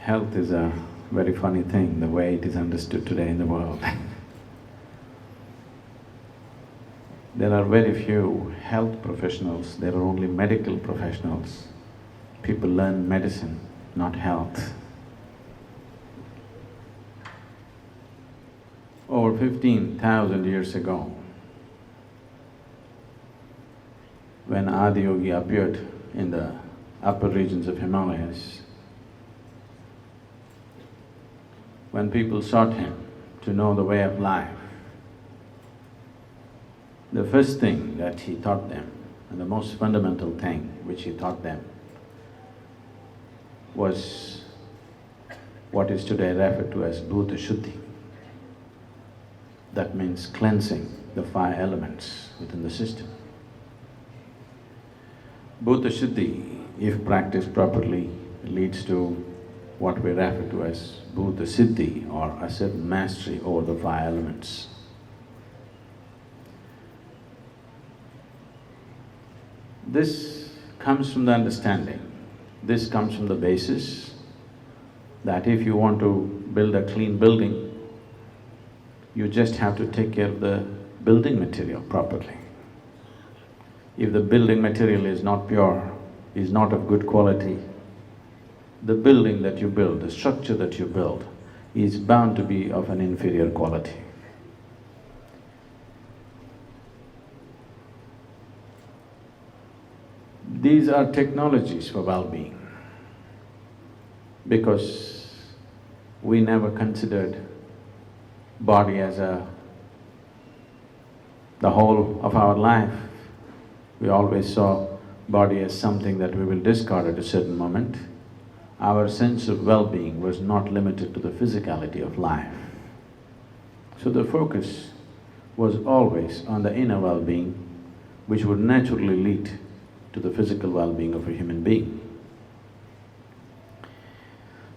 Health is a very funny thing, the way it is understood today in the world. There are very few health professionals, there are only medical professionals. People learn medicine, not health. Over 15,000 years ago, when Adiyogi appeared in the upper regions of Himalayas, when people sought him to know the way of life, the first thing that he taught them, and the most fundamental thing which he taught them, was what is today referred to as Bhuta Shuddhi. That means cleansing the five elements within the system. Bhuta Shuddhi, if practiced properly, leads to what we refer to as Bhuta Siddhi, or a certain mastery over the five elements. This comes from the understanding, this comes from the basis that if you want to build a clean building, you just have to take care of the building material properly. If the building material is not pure, is not of good quality, the building that you build, the structure that you build, is bound to be of an inferior quality. These are technologies for well-being, because we never considered body as the whole of our life. We always saw body as something that we will discard at a certain moment. Our sense of well-being was not limited to the physicality of life. So the focus was always on the inner well-being, which would naturally lead to the physical well-being of a human being.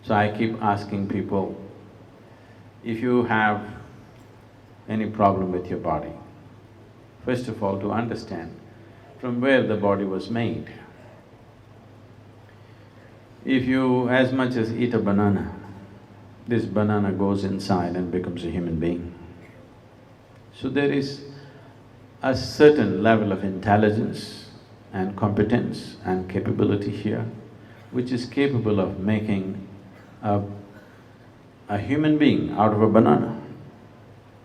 So I keep asking people, if you have any problem with your body, first of all, to understand from where the body was made. If you as much as eat a banana, this banana goes inside and becomes a human being. So there is a certain level of intelligence and competence and capability here, which is capable of making a human being out of a banana.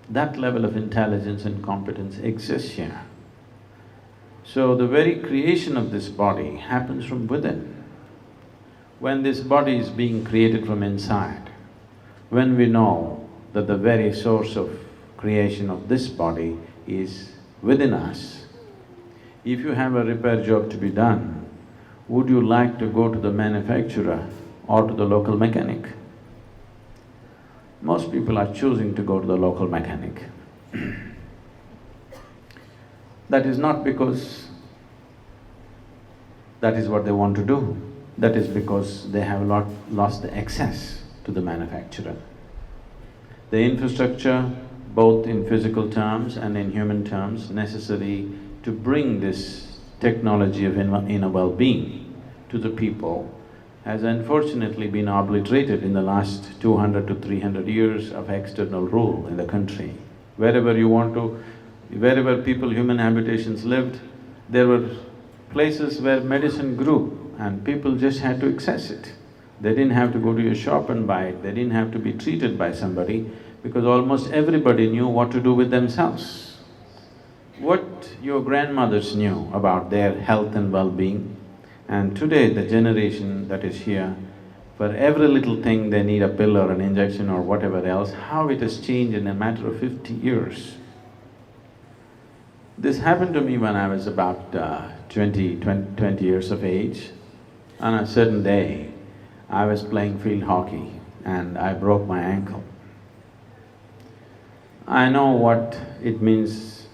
That level of intelligence and competence exists here. So the very creation of this body happens from within. When this body is being created from inside, when we know that the very source of creation of this body is within us, if you have a repair job to be done, would you like to go to the manufacturer or to the local mechanic? Most people are choosing to go to the local mechanic. That is not because that is what they want to do, that is because they have lost the access to the manufacturer. The infrastructure, both in physical terms and in human terms, necessary to bring this technology of inner well-being to the people has unfortunately been obliterated in the last 200 to 300 years of external rule in the country. Wherever people, human habitations lived, there were places where medicine grew and people just had to access it. They didn't have to go to a shop and buy it, they didn't have to be treated by somebody, because almost everybody knew what to do with themselves. What your grandmothers knew about their health and well-being, and today the generation that is here, for every little thing they need a pill or an injection or whatever else, how it has changed in a matter of 50 years. This happened to me when I was about 20 years of age. On a certain day, I was playing field hockey and I broke my ankle. I know what it means,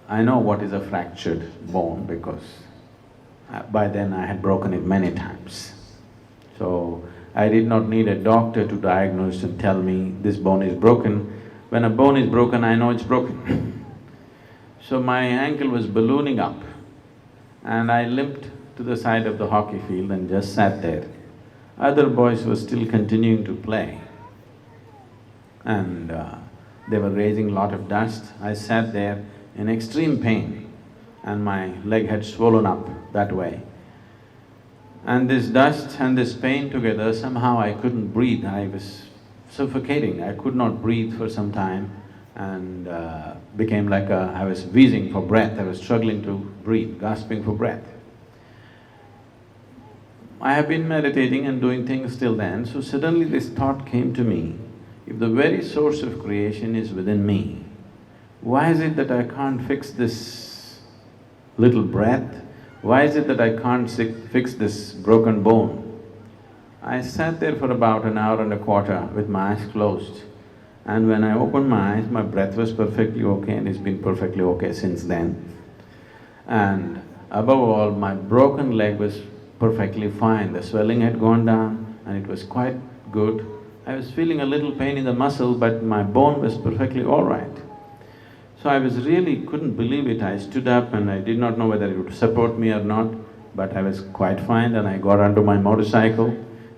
I know what is a fractured bone, because by then I had broken it many times. So I did not need a doctor to diagnose and tell me this bone is broken. When a bone is broken, I know it's broken. So my ankle was ballooning up and I limped to the side of the hockey field and just sat there. Other boys were still continuing to play and they were raising a lot of dust. I sat there in extreme pain and my leg had swollen up that way. And this dust and this pain together, somehow I couldn't breathe. I was suffocating. I could not breathe for some time and became like I was wheezing for breath. I was struggling to breathe, gasping for breath. I have been meditating and doing things till then, so suddenly this thought came to me, if the very source of creation is within me, why is it that I can't fix this little breath? Why is it that I can't fix this broken bone? I sat there for about an hour and a quarter with my eyes closed, and when I opened my eyes, my breath was perfectly okay and it's been perfectly okay since then. And above all, my broken leg was perfectly fine. The swelling had gone down and it was quite good. I was feeling a little pain in the muscle, but my bone was perfectly all right. So I was really couldn't believe it. I stood up and I did not know whether it would support me or not, but I was quite fine. Then I got onto my motorcycle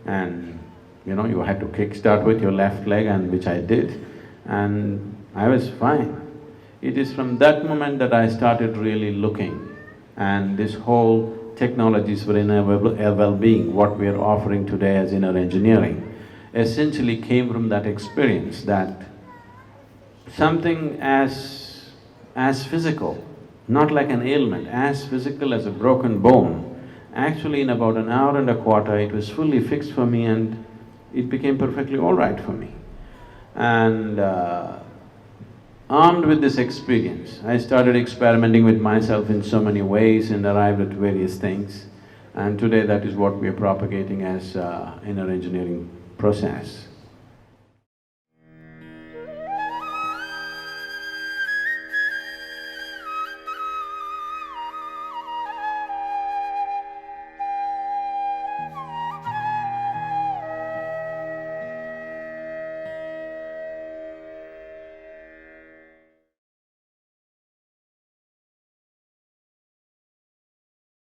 and you had to kickstart with your left leg, and which I did, and I was fine. It is from that moment that I started really looking, and this whole technologies for inner well-being, what we are offering today as inner engineering, essentially came from that experience that something as physical, not like an ailment, as physical as a broken bone, actually in about an hour and a quarter it was fully fixed for me and it became perfectly all right for me. And armed with this experience, I started experimenting with myself in so many ways and arrived at various things. And today that is what we are propagating as inner engineering process.